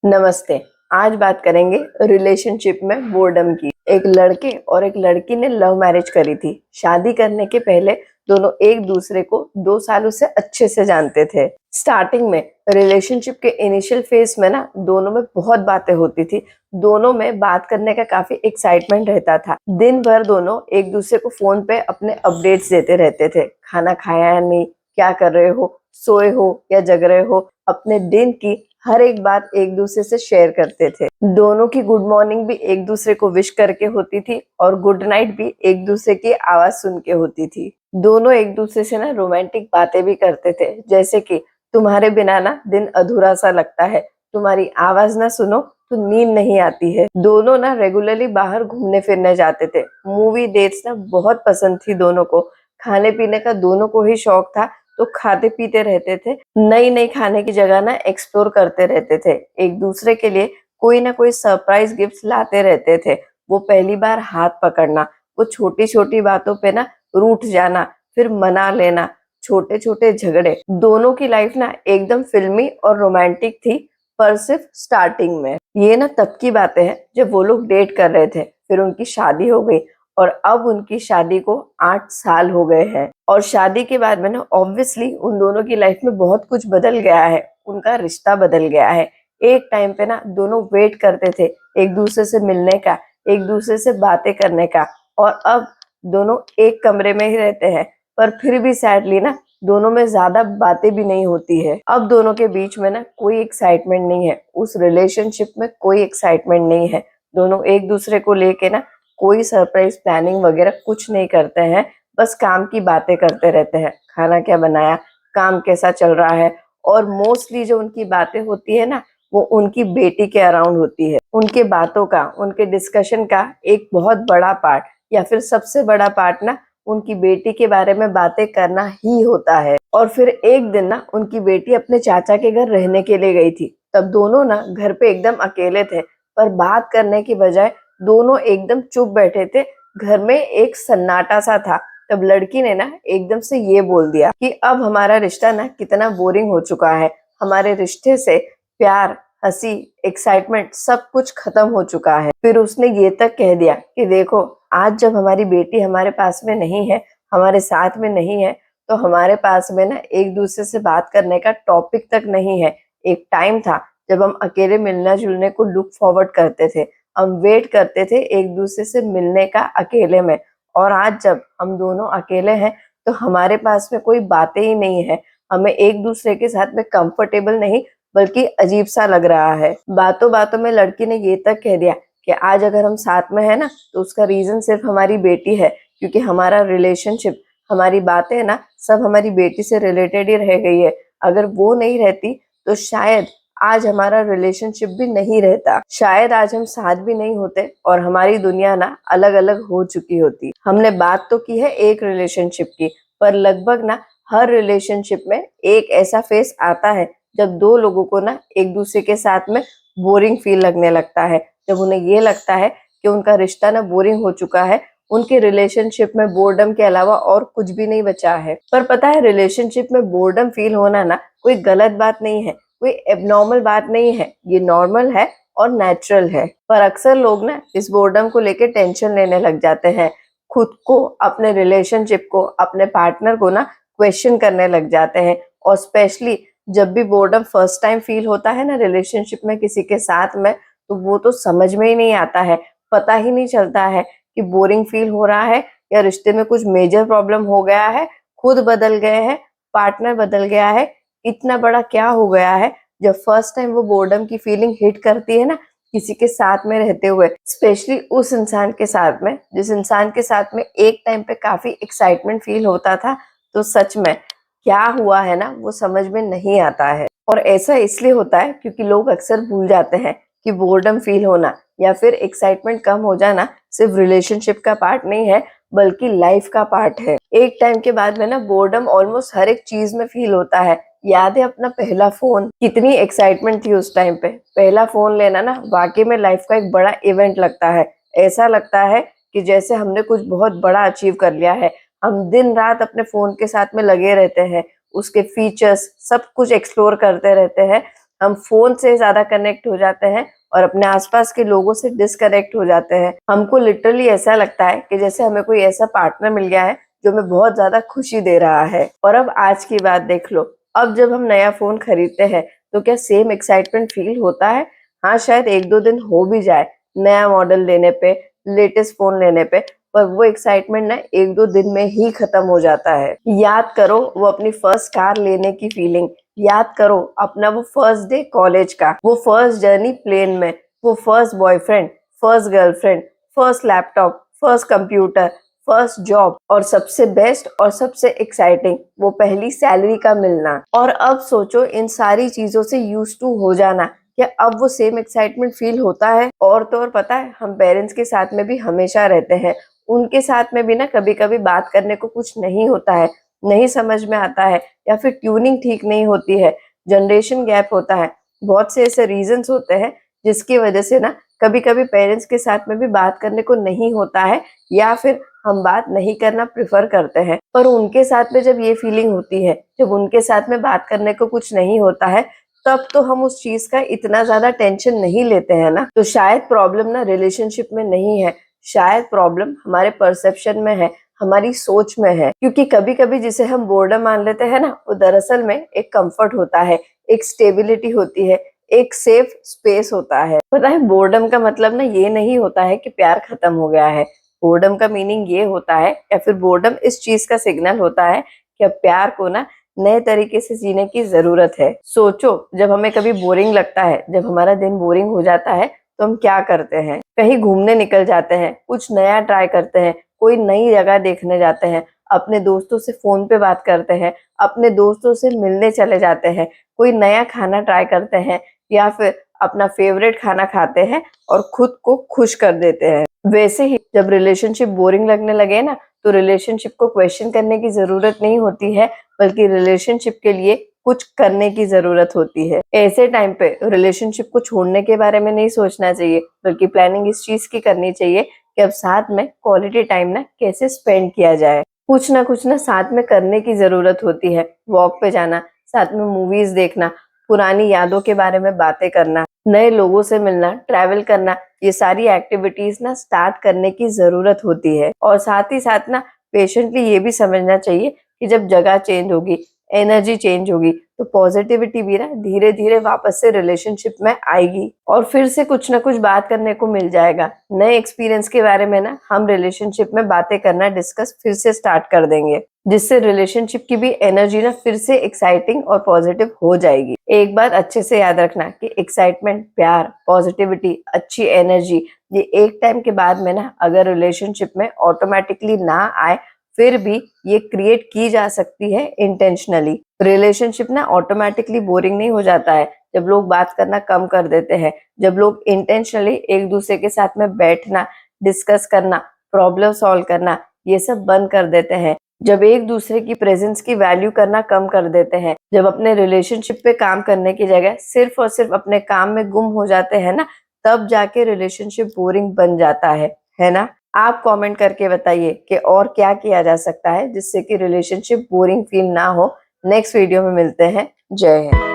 नमस्ते। आज बात करेंगे रिलेशनशिप में बोर्डम की। एक लड़के और एक लड़की ने लव मैरिज करी थी। शादी करने के पहले दोनों एक दूसरे को 2 सालों से अच्छे से जानते थे। स्टार्टिंग में रिलेशनशिप के इनिशियल फेज में ना दोनों में बहुत बातें होती थी। दोनों में बात करने का काफी एक्साइटमेंट रहता था। दिन भर दोनों एक दूसरे को फोन पे अपने अपडेट्स देते रहते थे। खाना खाया या नहीं, क्या कर रहे हो, सोए हो या जग रहे हो, अपने दिन की हर एक बात एक दूसरे से शेयर करते थे। दोनों की गुड मॉर्निंग भी एक दूसरे को विश करके होती थी और गुड नाइट भी एक दूसरे की आवाज सुन के होती थी। दोनों एक दूसरे से ना रोमांटिक बातें भी करते थे, जैसे कि तुम्हारे बिना ना दिन अधूरा सा लगता है, तुम्हारी आवाज ना सुनो तो नींद नहीं आती है। दोनों ना रेगुलरली बाहर घूमने फिरने जाते थे। मूवी डेट्स ना बहुत पसंद थी दोनों को। खाने पीने का दोनों को ही शौक था, तो खाते पीते रहते थे। नई नई खाने की जगह ना एक्सप्लोर करते रहते थे। एक दूसरे के लिए कोई ना कोई सरप्राइज गिफ्ट लाते रहते थे। वो पहली बार हाथ पकड़ना, वो छोटी छोटी बातों पे ना रूठ जाना, फिर मना लेना, छोटे छोटे झगड़े। दोनों की लाइफ ना एकदम फिल्मी और रोमांटिक थी, पर सिर्फ स्टार्टिंग में। ये ना तब की बातें हैं जब वो लोग डेट कर रहे थे। फिर उनकी शादी हो गई और अब उनकी शादी को 8 साल हो गए हैं। और शादी के बाद में ना ऑब्वियसली उन दोनों की लाइफ में बहुत कुछ बदल गया है। उनका रिश्ता बदल गया है। एक टाइम पे ना दोनों वेट करते थे एक दूसरे से मिलने का, एक दूसरे से बातें करने का, और अब दोनों एक कमरे में ही रहते हैं, पर फिर भी सैडली ना दोनों में ज्यादा बातें भी नहीं होती है। अब दोनों के बीच में ना कोई एक्साइटमेंट नहीं है, उस रिलेशनशिप में कोई एक्साइटमेंट नहीं है। दोनों एक दूसरे को लेके ना कोई सरप्राइज प्लानिंग वगैरह कुछ नहीं करते हैं। बस काम की बातें करते रहते हैं। खाना क्या बनाया, काम कैसा चल रहा है। और मोस्टली जो उनकी बातें होती है ना, वो उनकी बेटी के अराउंड होती है। उनके बातों का, उनके डिस्कशन का एक बहुत बड़ा पार्ट या फिर सबसे बड़ा पार्ट ना उनकी बेटी के बारे में बातें करना ही होता है। और फिर एक दिन ना उनकी बेटी अपने चाचा के घर रहने के लिए गई थी। तब दोनों ना घर पे एकदम अकेले थे, पर बात करने की बजाय दोनों एकदम चुप बैठे थे। घर में एक सन्नाटा सा था। तब लड़की ने ना एकदम से ये बोल दिया कि अब हमारा रिश्ता ना कितना बोरिंग हो चुका है। हमारे रिश्ते से प्यार, हंसी, एक्साइटमेंट सब कुछ खत्म हो चुका है। फिर उसने ये तक कह दिया कि देखो, आज जब हमारी बेटी हमारे पास में नहीं है, हमारे साथ में नहीं है, तो हमारे पास में ना एक दूसरे से बात करने का टॉपिक तक नहीं है। एक टाइम था जब हम अकेले मिलना जुलने को लुक फॉरवर्ड करते थे। हम वेट करते थे एक दूसरे से मिलने का अकेले में। और आज जब हम दोनों अकेले हैं, तो हमारे पास में कोई बातें ही नहीं है। हमें एक दूसरे के साथ में कंफर्टेबल नहीं, बल्कि अजीब सा लग रहा है। बातों बातों में लड़की ने ये तक कह दिया कि आज अगर हम साथ में है ना, तो उसका रीजन सिर्फ हमारी बेटी है, क्योंकि हमारा रिलेशनशिप, हमारी बातें ना सब हमारी बेटी से रिलेटेड ही रह गई है। अगर वो नहीं रहती तो शायद आज हमारा रिलेशनशिप भी नहीं रहता। शायद आज हम साथ भी नहीं होते और हमारी दुनिया ना अलग अलग हो चुकी होती। हमने बात तो की है एक रिलेशनशिप की, पर लगभग ना हर रिलेशनशिप में एक ऐसा फेस आता है जब दो लोगों को ना एक दूसरे के साथ में बोरिंग फील लगने लगता है। जब उन्हें ये लगता है कि उनका रिश्ता ना बोरिंग हो चुका है, उनके रिलेशनशिप में बोर्डम के अलावा और कुछ भी नहीं बचा है। पर पता है, रिलेशनशिप में बोर्डम फील होना ना कोई गलत बात नहीं है, कोई एबनॉर्मल बात नहीं है। ये नॉर्मल है और नेचुरल है। पर अक्सर लोग ना इस बोर्डम को लेके टेंशन लेने लग जाते हैं। खुद को, अपने रिलेशनशिप को, अपने पार्टनर को ना क्वेश्चन करने लग जाते हैं। और स्पेशली जब भी बोर्डम फर्स्ट टाइम फील होता है ना रिलेशनशिप में किसी के साथ में, तो वो तो समझ में ही नहीं आता है। पता ही नहीं चलता है कि बोरिंग फील हो रहा है या रिश्ते में कुछ मेजर प्रॉब्लम हो गया है, खुद बदल गए हैं, पार्टनर बदल गया है, इतना बड़ा क्या हो गया है। जब फर्स्ट टाइम वो बोर्डम की फीलिंग हिट करती है ना किसी के साथ में रहते हुए, स्पेशली उस इंसान के साथ में जिस इंसान के साथ में एक टाइम पे काफी एक्साइटमेंट फील होता था, तो सच में क्या हुआ है ना वो समझ में नहीं आता है। और ऐसा इसलिए होता है क्योंकि लोग अक्सर भूल जाते हैं कि बोर्डम फील होना या फिर एक्साइटमेंट कम हो जाना सिर्फ रिलेशनशिप का पार्ट नहीं है, बल्कि लाइफ का पार्ट है। एक टाइम के बाद में ना बोर्डम ऑलमोस्ट हर एक चीज में फील होता है। याद है अपना पहला फोन, कितनी एक्साइटमेंट थी उस टाइम पे। पहला फोन लेना ना वाकई में लाइफ का एक बड़ा इवेंट लगता है। ऐसा लगता है कि जैसे हमने कुछ बहुत बड़ा अचीव कर लिया है। हम दिन रात अपने फोन के साथ में लगे रहते हैं, उसके फीचर्स सब कुछ एक्सप्लोर करते रहते हैं। हम फोन से ज्यादा कनेक्ट हो जाते हैं और अपने आसपास के लोगों से डिस्कनेक्ट हो जाते हैं। हमको लिटरली ऐसा लगता है कि जैसे हमें कोई ऐसा पार्टनर मिल गया है जो हमें बहुत ज्यादा खुशी दे रहा है। और अब आज की बात देख लो, अब जब हम नया फोन खरीदते हैं तो क्या सेम एक्साइटमेंट फील होता है? हाँ, शायद 1-2 दिन हो भी जाए नया मॉडल लेने पे, लेटेस्ट फोन लेने पे, पर वो एक्साइटमेंट ना 1-2 दिन में ही खत्म हो जाता है। याद करो वो अपनी फर्स्ट कार लेने की फीलिंग, याद करो अपना वो फर्स्ट डे कॉलेज का, वो फर्स्ट जर्नी प्लेन में, वो first boyfriend, first girlfriend, first laptop, first computer, first job और सबसे बेस्ट और सबसे एक्साइटिंग वो पहली सैलरी का मिलना। और अब सोचो इन सारी चीजों से यूज्ड टू हो जाना, क्या अब वो सेम एक्साइटमेंट फील होता है? और तो और पता है, हम पेरेंट्स के साथ में भी हमेशा रहते हैं, उनके साथ में भी ना कभी कभी बात करने को कुछ नहीं होता है, नहीं समझ में आता है, या फिर ट्यूनिंग ठीक नहीं होती है, जनरेशन गैप होता है, बहुत से ऐसे रीजंस होते हैं जिसकी वजह से ना कभी कभी पेरेंट्स के साथ में भी बात करने को नहीं होता है, या फिर हम बात नहीं करना प्रेफर करते हैं। पर उनके साथ में जब ये फीलिंग होती है, जब उनके साथ में बात करने को कुछ नहीं होता है, तब तो हम उस चीज का इतना ज्यादा टेंशन नहीं लेते हैं ना। तो शायद प्रॉब्लम ना रिलेशनशिप में नहीं है, शायद प्रॉब्लम हमारे परसेप्शन में है, हमारी सोच में है। क्योंकि कभी कभी जिसे हम बोर्डम मान लेते हैं ना, वो दरअसल में एक कंफर्ट होता है, एक स्टेबिलिटी होती है, एक सेफ स्पेस होता है। पता है, बोर्डम का मतलब ना ये नहीं होता है कि प्यार खत्म हो गया है। बोर्डम का मीनिंग ये होता है, या फिर बोर्डम इस चीज का सिग्नल होता है कि अब प्यार को ना नए तरीके से जीने की जरूरत है। सोचो, जब हमें कभी बोरिंग लगता है, जब हमारा दिन बोरिंग हो जाता है, तो हम क्या करते हैं? कहीं घूमने निकल जाते हैं, कुछ नया ट्राई करते हैं, कोई नई जगह देखने जाते हैं, अपने दोस्तों से फोन पे बात करते हैं, अपने दोस्तों से मिलने चले जाते हैं, कोई नया खाना ट्राई करते हैं, या फिर अपना फेवरेट खाना खाते हैं और खुद को खुश कर देते हैं। वैसे ही जब रिलेशनशिप बोरिंग लगने लगे ना, तो रिलेशनशिप को क्वेश्चन करने की जरूरत नहीं होती है, बल्कि रिलेशनशिप के लिए कुछ करने की जरूरत होती है। ऐसे टाइम पे रिलेशनशिप को छोड़ने के बारे में नहीं सोचना चाहिए, बल्कि प्लानिंग इस चीज की करनी चाहिए कि अब साथ में क्वालिटी टाइम ना कैसे स्पेंड किया जाए। कुछ ना साथ में करने की जरूरत होती है। वॉक पे जाना, साथ में मूवीज देखना, पुरानी यादों के बारे में बातें करना, नए लोगों से मिलना, ट्रैवल करना, ये सारी एक्टिविटीज ना स्टार्ट करने की जरूरत होती है। और साथ ही साथ ना पेशेंटली ये भी समझना चाहिए कि जब जगह चेंज होगी, एनर्जी चेंज होगी, तो पॉजिटिविटी भी ना धीरे धीरे वापस से रिलेशनशिप में आएगी और फिर से कुछ ना कुछ बात करने को मिल जाएगा। नए एक्सपीरियंस के बारे में ना हम रिलेशनशिप में बातें करना, डिस्कस फिर से स्टार्ट कर देंगे, जिससे रिलेशनशिप की भी एनर्जी ना फिर से एक्साइटिंग और पॉजिटिव हो जाएगी। एक बात अच्छे से याद रखना कि एक्साइटमेंट, प्यार, पॉजिटिविटी, अच्छी एनर्जी, ये एक टाइम के बाद में ना अगर रिलेशनशिप में ऑटोमेटिकली ना आए, फिर भी ये क्रिएट की जा सकती है इंटेंशनली। रिलेशनशिप ना ऑटोमेटिकली बोरिंग नहीं हो जाता है जब लोग बात करना कम कर देते हैं, जब लोग इंटेंशनली एक दूसरे के साथ में बैठना, डिस्कस करना, प्रॉब्लम सॉल्व करना, ये सब बंद कर देते हैं, जब एक दूसरे की प्रेजेंस की वैल्यू करना कम कर देते हैं, जब अपने रिलेशनशिप पे काम करने की जगह सिर्फ और सिर्फ अपने काम में गुम हो जाते हैं ना, तब जाके रिलेशनशिप बोरिंग बन जाता है ना। आप कमेंट करके बताइए कि और क्या किया जा सकता है जिससे कि रिलेशनशिप बोरिंग फील ना हो। नेक्स्ट वीडियो में मिलते हैं। जय हिंद।